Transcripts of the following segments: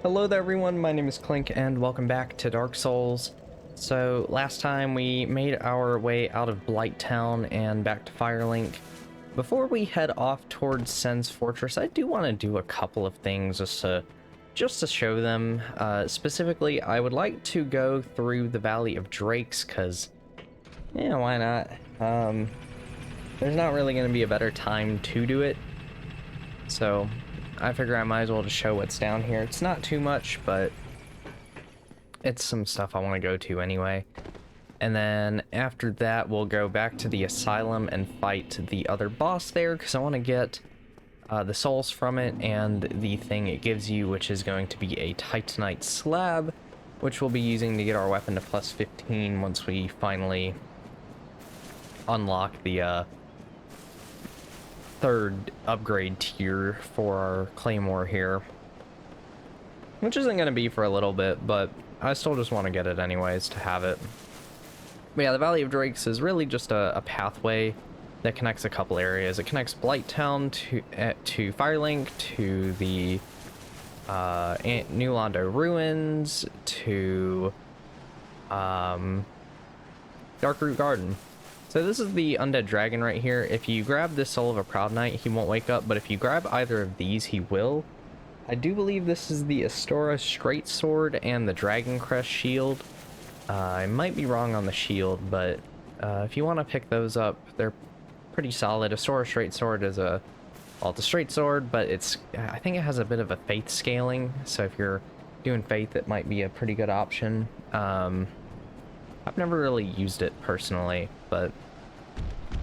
Hello there everyone, my name is Clink and welcome back to Dark Souls. So last time we made our way out of Blighttown and back to Firelink. Before we head off towards Sen's Fortress, I do want to do a couple of things just to show them. Specifically, I would like to go through the Valley of Drakes because, yeah, why not? There's not really going to be a better time to do it. So I figure I might as well just show what's down here. It's not too much, but it's some stuff I want to go to anyway. And then after that, we'll go back to the asylum and fight the other boss there, because I want to get the souls from it and the thing it gives you, which is going to be a Titanite slab, which we'll be using to get our weapon to plus 15 once we finally unlock the third upgrade tier for our claymore here, which isn't going to be for a little bit, but I still just want to get it anyways to have it. But yeah, the Valley of Drakes is really just a pathway that connects a couple areas. It connects Blighttown to Firelink, to the New Londo Ruins, to Darkroot Garden. So this is the Undead Dragon right here. If you grab this Soul of a Proud Knight, he won't wake up, but if you grab either of these, he will. I do believe this is the Astora Straight Sword and the Dragon Crest Shield. I might be wrong on the shield, but if you want to pick those up, they're pretty solid. Astora Straight Sword is well, it's a straight sword, but I think it has a bit of a faith scaling, so if you're doing faith, it might be a pretty good option. I've never really used it personally, but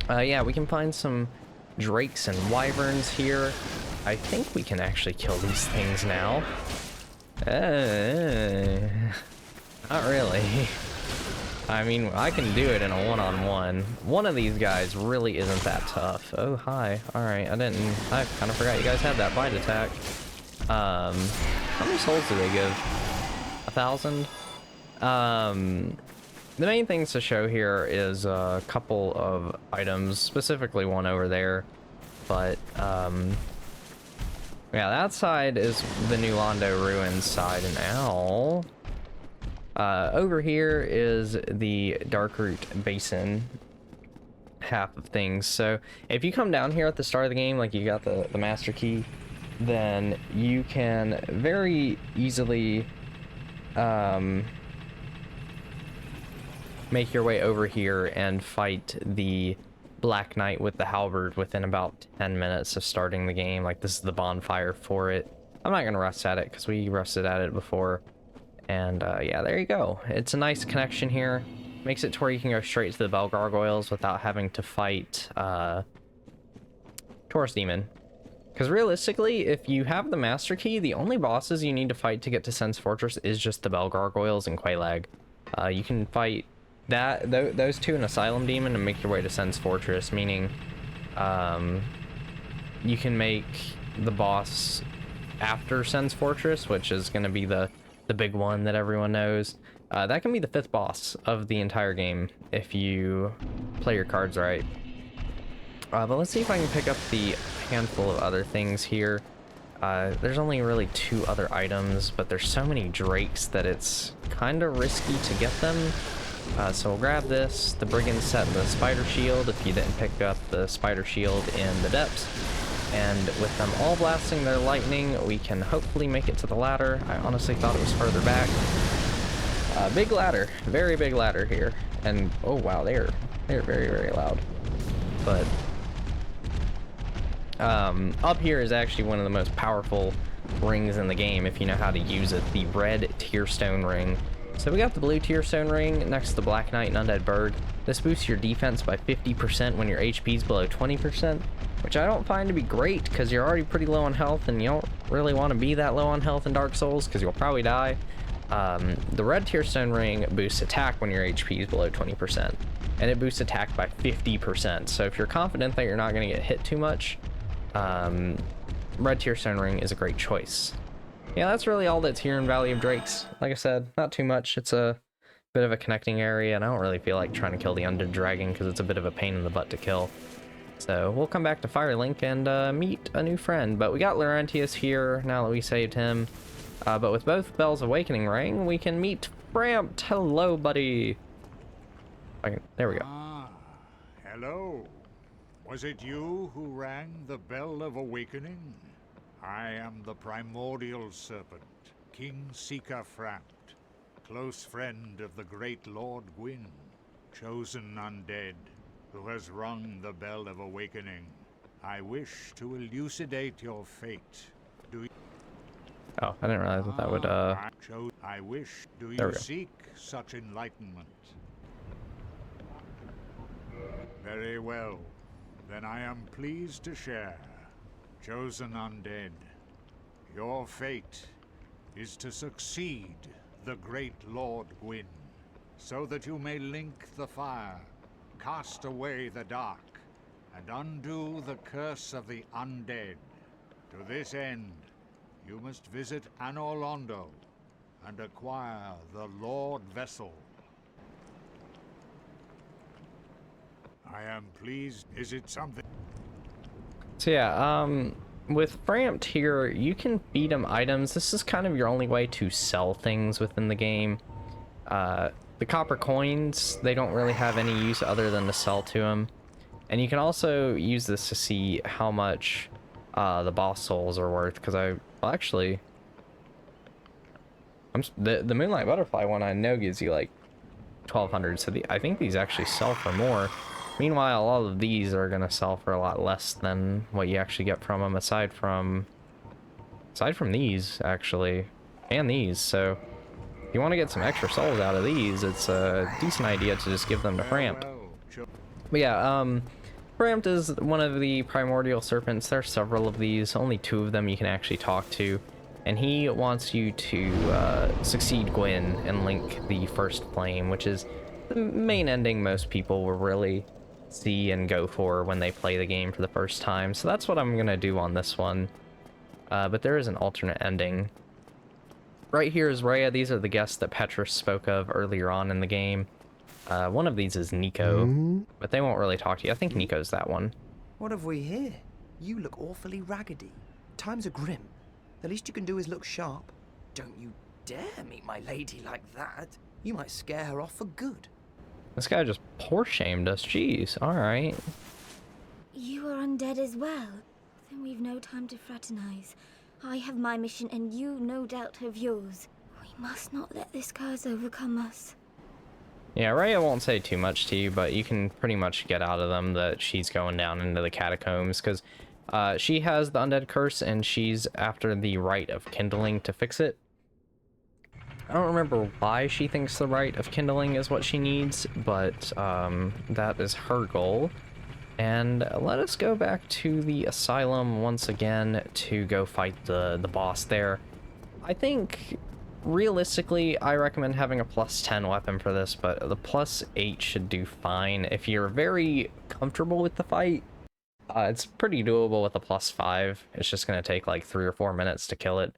yeah, we can find some drakes and wyverns here. I think we can actually kill these things now. Not really. I mean, I can do it in a one-on-one. One of these guys really isn't that tough. Oh, hi. Alright, I kind of forgot you guys had that bite attack. How many souls do they give? 1,000? The main things to show here is a couple of items, specifically one over there, but yeah, that side is the New Londo Ruins side, and ow. Over here is the Darkroot Basin half of things. So if you come down here at the start of the game, like you got the master key, then you can very easily make your way over here and fight the Black Knight with the halberd within about 10 minutes of starting the game. Like, this is the bonfire for it. I'm not gonna rust at it because we rusted at it before. And yeah, there you go. It's a nice connection here. Makes it to where you can go straight to the Bell Gargoyles without having to fight Taurus Demon. Because realistically, if you have the Master Key, the only bosses you need to fight to get to Sen's Fortress is just the Bell Gargoyles and Quelaag. You can fight those two in Asylum Demon and make your way to Sen's Fortress, meaning you can make the boss after Sen's Fortress, which is going to be the big one that everyone knows. That can be the 5th boss of the entire game if you play your cards right. But let's see if I can pick up the handful of other things here. There's only really 2 other items, but there's so many drakes that it's kind of risky to get them. So we'll grab this, the Brigand Set, and the Spider Shield if you didn't pick up the Spider Shield in the depths. And with them all blasting their lightning, we can hopefully make it to the ladder. I honestly thought it was further back. Big ladder, very big ladder here. And oh wow, they're very, very loud. But up here is actually one of the most powerful rings in the game if you know how to use it, the red Tearstone ring. So we got the blue Tearstone ring next to the Black Knight and Undead Bird. This boosts your defense by 50% when your HP is below 20%, which I don't find to be great because you're already pretty low on health and you don't really want to be that low on health in Dark Souls because you'll probably die. The red Tearstone ring boosts attack when your HP is below 20%, and it boosts attack by 50%. So if you're confident that you're not going to get hit too much, red Tearstone ring is a great choice. Yeah, that's really all that's here in Valley of Drakes. Like I said, not too much. It's a bit of a connecting area, and I don't really feel like trying to kill the Undead Dragon because it's a bit of a pain in the butt to kill. So we'll come back to Firelink and meet a new friend. But we got Laurentius here now that we saved him. But with both bells awakening ring, we can meet Bramped. Hello, buddy. There we go. Ah, hello. Was it you who rang the bell of awakening? I am the primordial serpent, King Seeker Frampt, close friend of the great Lord Gwyn, chosen undead, who has rung the bell of awakening. I wish to elucidate your fate. Do you... Oh, I didn't realize that would, I wish. Do you seek such enlightenment? Very well. Then I am pleased to share. Chosen Undead, your fate is to succeed the great Lord Gwyn, so that you may link the fire, cast away the dark, and undo the curse of the undead. To this end, you must visit Anor Londo and acquire the Lord Vessel. I am pleased. Is it something? So yeah, with Bramped here, you can feed him items. This is kind of your only way to sell things within the game. The copper coins, they don't really have any use other than to sell to him. And you can also use this to see how much the boss souls are worth, because well, actually, the Moonlight Butterfly one I know gives you like 1,200, so I think these actually sell for more. Meanwhile, all of these are gonna sell for a lot less than what you actually get from them, aside from these actually, and these. So if you want to get some extra souls out of these, it's a decent idea to just give them to Bramped. But yeah, Bramped is one of the primordial serpents. There are several of these, only 2 of them you can actually talk to, and he wants you to succeed Gwyn and link the first flame, which is the main ending most people will really see and go for when they play the game for the first time. So that's what I'm gonna do on this one. But there is an alternate ending. Right here is Rhea. These are the guests that Petrus spoke of earlier on in the game. One of these is Nico, but they won't really talk to you. I think Nico's that one. What have we here? You look awfully raggedy. Times are grim. The least you can do is look sharp. Don't you dare meet my lady like that. You might scare her off for good. This guy just poor shamed us. Jeez. All right. You are undead as well. Then we've no time to fraternize. I have my mission and you no doubt have yours. We must not let this curse overcome us. Yeah, Rhea won't say too much to you, but you can pretty much get out of them that she's going down into the catacombs, because she has the undead curse and she's after the rite of kindling to fix it. I don't remember why she thinks the rite of kindling is what she needs, but that is her goal. And let us go back to the asylum once again to go fight the boss there. I think realistically I recommend having a +10 weapon for this, but the +8 should do fine. If you're very comfortable with the fight, it's pretty doable with a +5. It's just going to take like 3 or 4 minutes to kill it.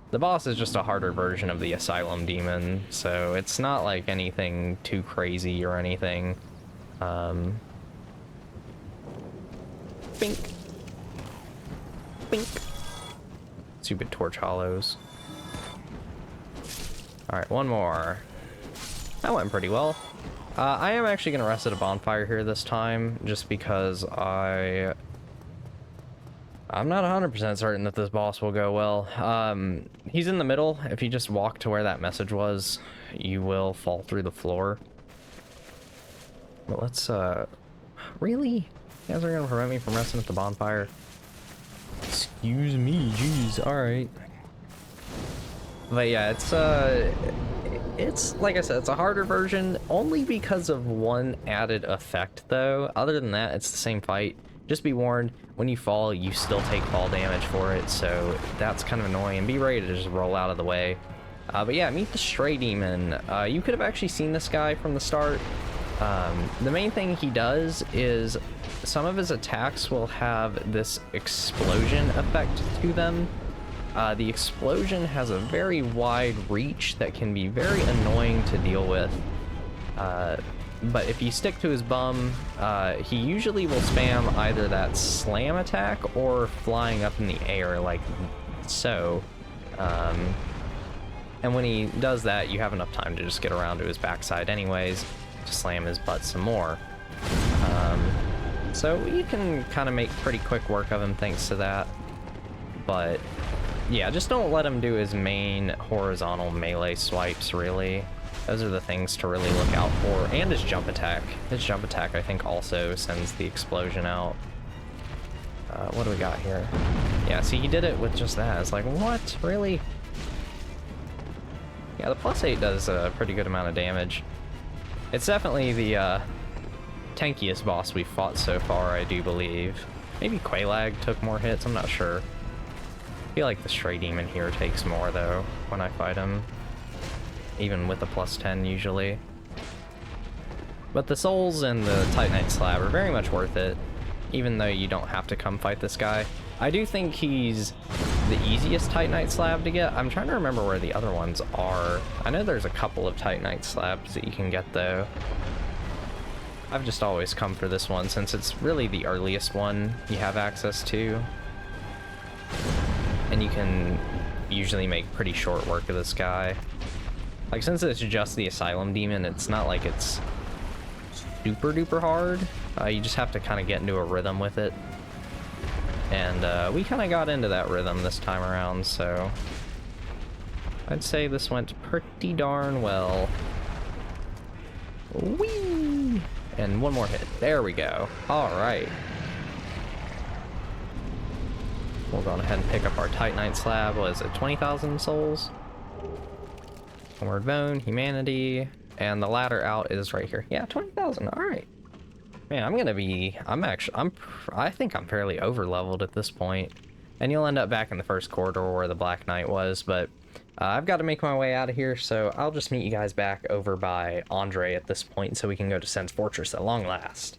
The boss is just a harder version of the asylum demon, so it's not like anything too crazy or anything. Bink. Bink. Stupid torch hollows. Alright, one more. That went pretty well. I am actually going to rest at a bonfire here this time, just because I'm not 100% certain that this boss will go well. He's in the middle. If you just walk to where that message was, you will fall through the floor. But let's, really? You guys are gonna prevent me from resting at the bonfire? Excuse me, jeez, alright. But yeah, it's, like I said, it's a harder version, only because of one added effect, though. Other than that, it's the same fight. Just be warned, when you fall, you still take fall damage for it, so that's kind of annoying. And be ready to just roll out of the way. But yeah, meet the Stray Demon. You could have actually seen this guy from the start. The main thing he does is some of his attacks will have this explosion effect to them. The explosion has a very wide reach that can be very annoying to deal with. But if you stick to his bum, he usually will spam either that slam attack or flying up in the air like so. And when he does that, you have enough time to just get around to his backside anyways, to slam his butt some more. So you can kind of make pretty quick work of him thanks to that. But yeah, just don't let him do his main horizontal melee swipes, really. Those are the things to really look out for. And his jump attack. His jump attack, I think, also sends the explosion out. What do we got here? Yeah, see, he did it with just that. It's like, what? Really? Yeah, the +8 does a pretty good amount of damage. It's definitely the tankiest boss we've fought so far, I do believe. Maybe Quelaag took more hits, I'm not sure. I feel like the Stray Demon here takes more, though, when I fight him. Even with the +10, usually. But the Souls and the Titanite Slab are very much worth it, even though you don't have to come fight this guy. I do think he's the easiest Titanite Slab to get. I'm trying to remember where the other ones are. I know there's a couple of Titanite Slabs that you can get, though. I've just always come for this one, since it's really the earliest one you have access to. And you can usually make pretty short work of this guy. Like, since it's just the Asylum Demon, it's not like it's super duper hard. You just have to kind of get into a rhythm with it. And we kind of got into that rhythm this time around, so I'd say this went pretty darn well. Whee! And one more hit. There we go. Alright. We'll go ahead and pick up our Titanite Slab. What is it, 20,000 souls? Homeward Bone, Humanity, and the ladder out is right here. Yeah, 20,000. Alright. Man, I think I'm fairly over-leveled at this point. And you'll end up back in the first corridor where the Black Knight was, but I've got to make my way out of here, so I'll just meet you guys back over by Andre at this point so we can go to Sen's Fortress at long last.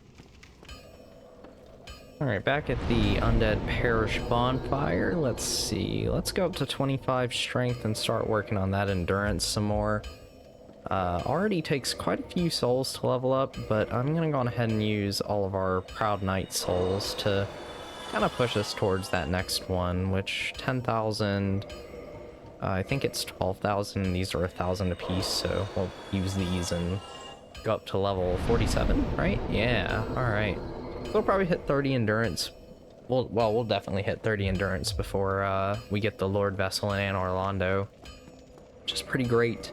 Alright, back at the Undead Parish bonfire. Let's see. Let's go up to 25 strength and start working on that endurance some more. Already takes quite a few souls to level up, but I'm gonna go ahead and use all of our Proud Knight souls to kind of push us towards that next one, which 10,000, I think it's 12,000, these are 1,000 apiece, so we'll use these and go up to level 47, right? Yeah, alright. We'll probably hit 30 endurance. We'll definitely hit 30 endurance before we get the Lord Vessel in Anor Londo, which is pretty great.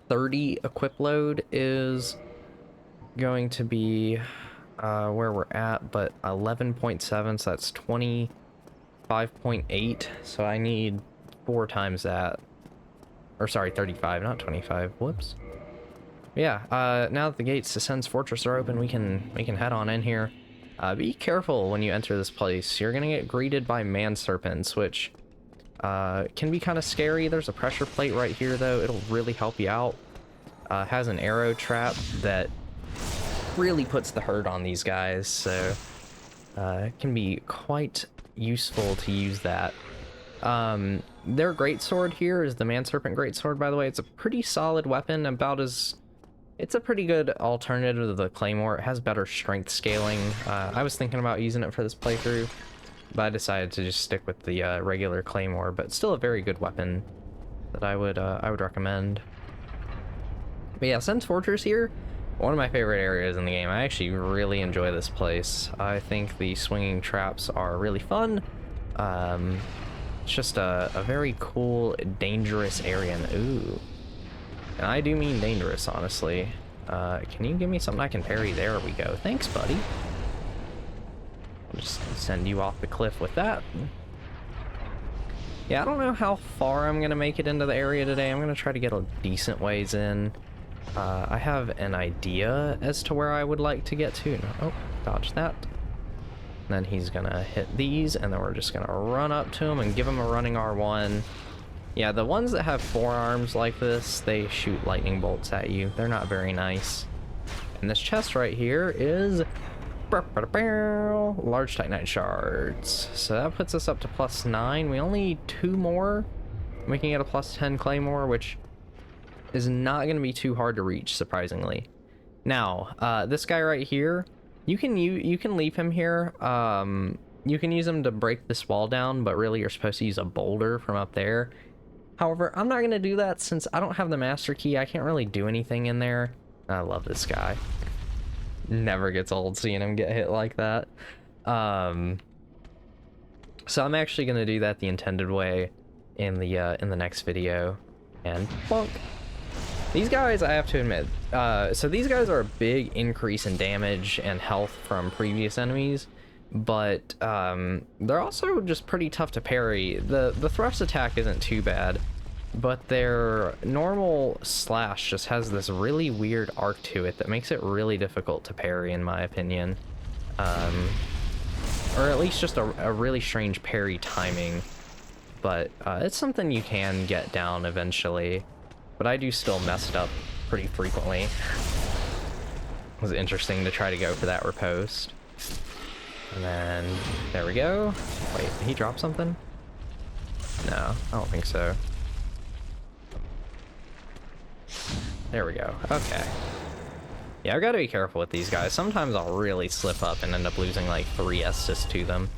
30 equip load is going to be where we're at, but 11.7, so that's 25.8, so I need 4 times that. Or sorry, 35, not 25. Whoops. Yeah, now that the gates to Sen's Fortress are open, we can head on in here. Be careful when you enter this place. You're gonna get greeted by man serpents, which can be kind of scary. There's a pressure plate right here, though. It'll really help you out. Has an arrow trap that really puts the hurt on these guys, so it can be quite useful to use that. Their greatsword here is the man serpent greatsword, by the way. It's a pretty solid weapon, it's a pretty good alternative to the claymore. It has better strength scaling. I was thinking about using it for this playthrough, but I decided to just stick with the regular claymore, but still a very good weapon that I would recommend. But yeah, Sen's Fortress here, one of my favorite areas in the game. I actually really enjoy this place. I think the swinging traps are really fun. It's just a very cool, dangerous area. Ooh. And I do mean dangerous, honestly. Can you give me something I can parry? There we go. Thanks, buddy. I'll just send you off the cliff with that. Yeah, I don't know how far I'm gonna make it into the area today. I'm gonna try to get a decent ways in. I have an idea as to where I would like to get to. Oh, dodge that. And then he's gonna hit these, and then we're just gonna run up to him and give him a running R1. Yeah, the ones that have forearms like this, they shoot lightning bolts at you. They're not very nice. And this chest right here is large Titanite shards. So that puts us up to +9. We only need 2 more. We can get a +10 claymore, which is not going to be too hard to reach, surprisingly. Now, this guy right here, you can leave him here. you can use them to break this wall down, but really you're supposed to use a boulder from up there. However, I'm not going to do that since I don't have the master key. I can't really do anything in there. I love this guy. Never gets old seeing him get hit like that. So I'm actually going to do that the intended way in the next video. And bonk. These guys, I have to admit, so these guys are a big increase in damage and health from previous enemies, but they're also just pretty tough to parry. The thrust attack isn't too bad, but their normal slash just has this really weird arc to it that makes it really difficult to parry, in my opinion. Or at least just a really strange parry timing. But it's something you can get down eventually. But I do still mess it up pretty frequently. It was interesting to try to go for that riposte. And then, there we go. Wait, did he drop something? No, I don't think so. There we go, okay. Yeah, I've got to be careful with these guys. Sometimes I'll really slip up and end up losing like 3 Estus to them.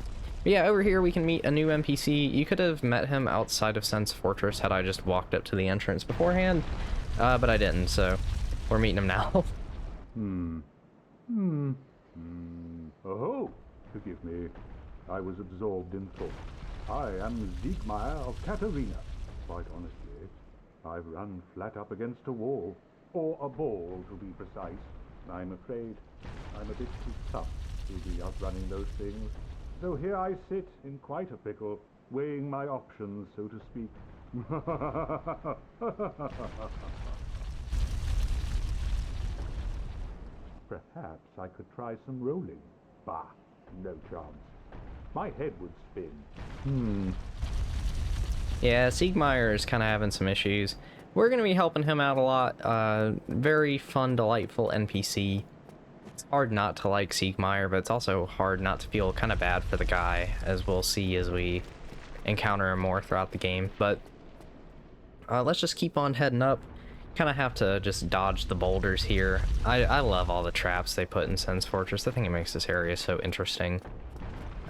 But yeah, over here we can meet a new NPC. You could have met him outside of Sense Fortress had I just walked up to the entrance beforehand, but I didn't, so we're meeting him now. Oh, forgive me. I was absorbed in thought. I am Siegmeyer of Katarina. Quite honestly, I've run flat up against a wall, or a ball to be precise. I'm afraid I'm a bit too tough to be outrunning those things. So here I sit in quite a pickle, weighing my options, so to speak. Perhaps I could try some rolling. Bah, no chance. My head would spin. Yeah, Siegmeyer is kind of having some issues. We're going to be helping him out a lot. Very fun, delightful NPC. It's hard not to like Siegmeyer, but it's also hard not to feel kind of bad for the guy, as we'll see as we encounter him more throughout the game. But let's just keep on heading up. Kind of have to just dodge the boulders here. I love all the traps they put in Sense Fortress. I think it makes this area so interesting.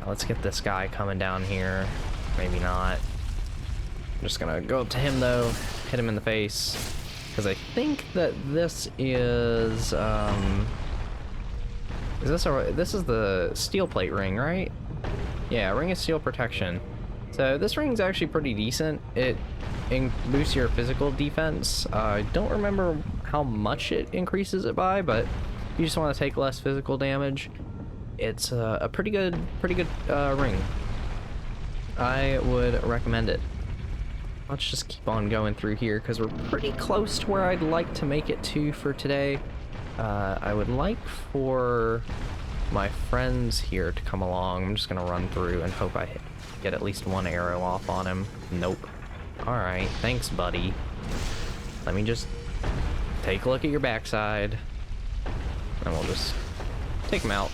Now let's get this guy coming down here. Maybe not. I'm just gonna go up to him though, hit him in the face, because I think that this is this is the steel plate ring, right? Yeah, ring of steel protection. So this ring's actually pretty decent. It boosts your physical defense. I don't remember how much it increases it by, but if you just want to take less physical damage, it's a pretty good ring. I would recommend it. Let's just keep on going through here because we're pretty close to where I'd like to make it to for today. I would like for my friends here to come along. I'm just gonna run through and hope I get at least one arrow off on him. Nope. Alright, thanks buddy. Let me just take a look at your backside and we'll just take him out.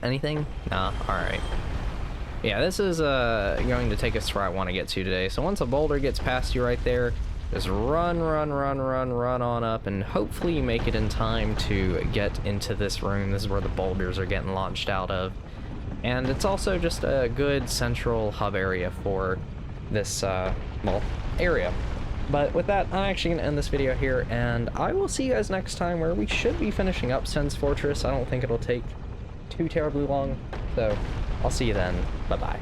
Anything? Nah, alright. Yeah, this is going to take us to where I want to get to today. So once a boulder gets past you right there, just run on up, and hopefully you make it in time to get into this room. This is where the boulders are getting launched out of. And it's also just a good central hub area for this, well, area. But with that, I'm actually going to end this video here, and I will see you guys next time where we should be finishing up Sense Fortress. I don't think it'll take too terribly long, so I'll see you then. Bye-bye.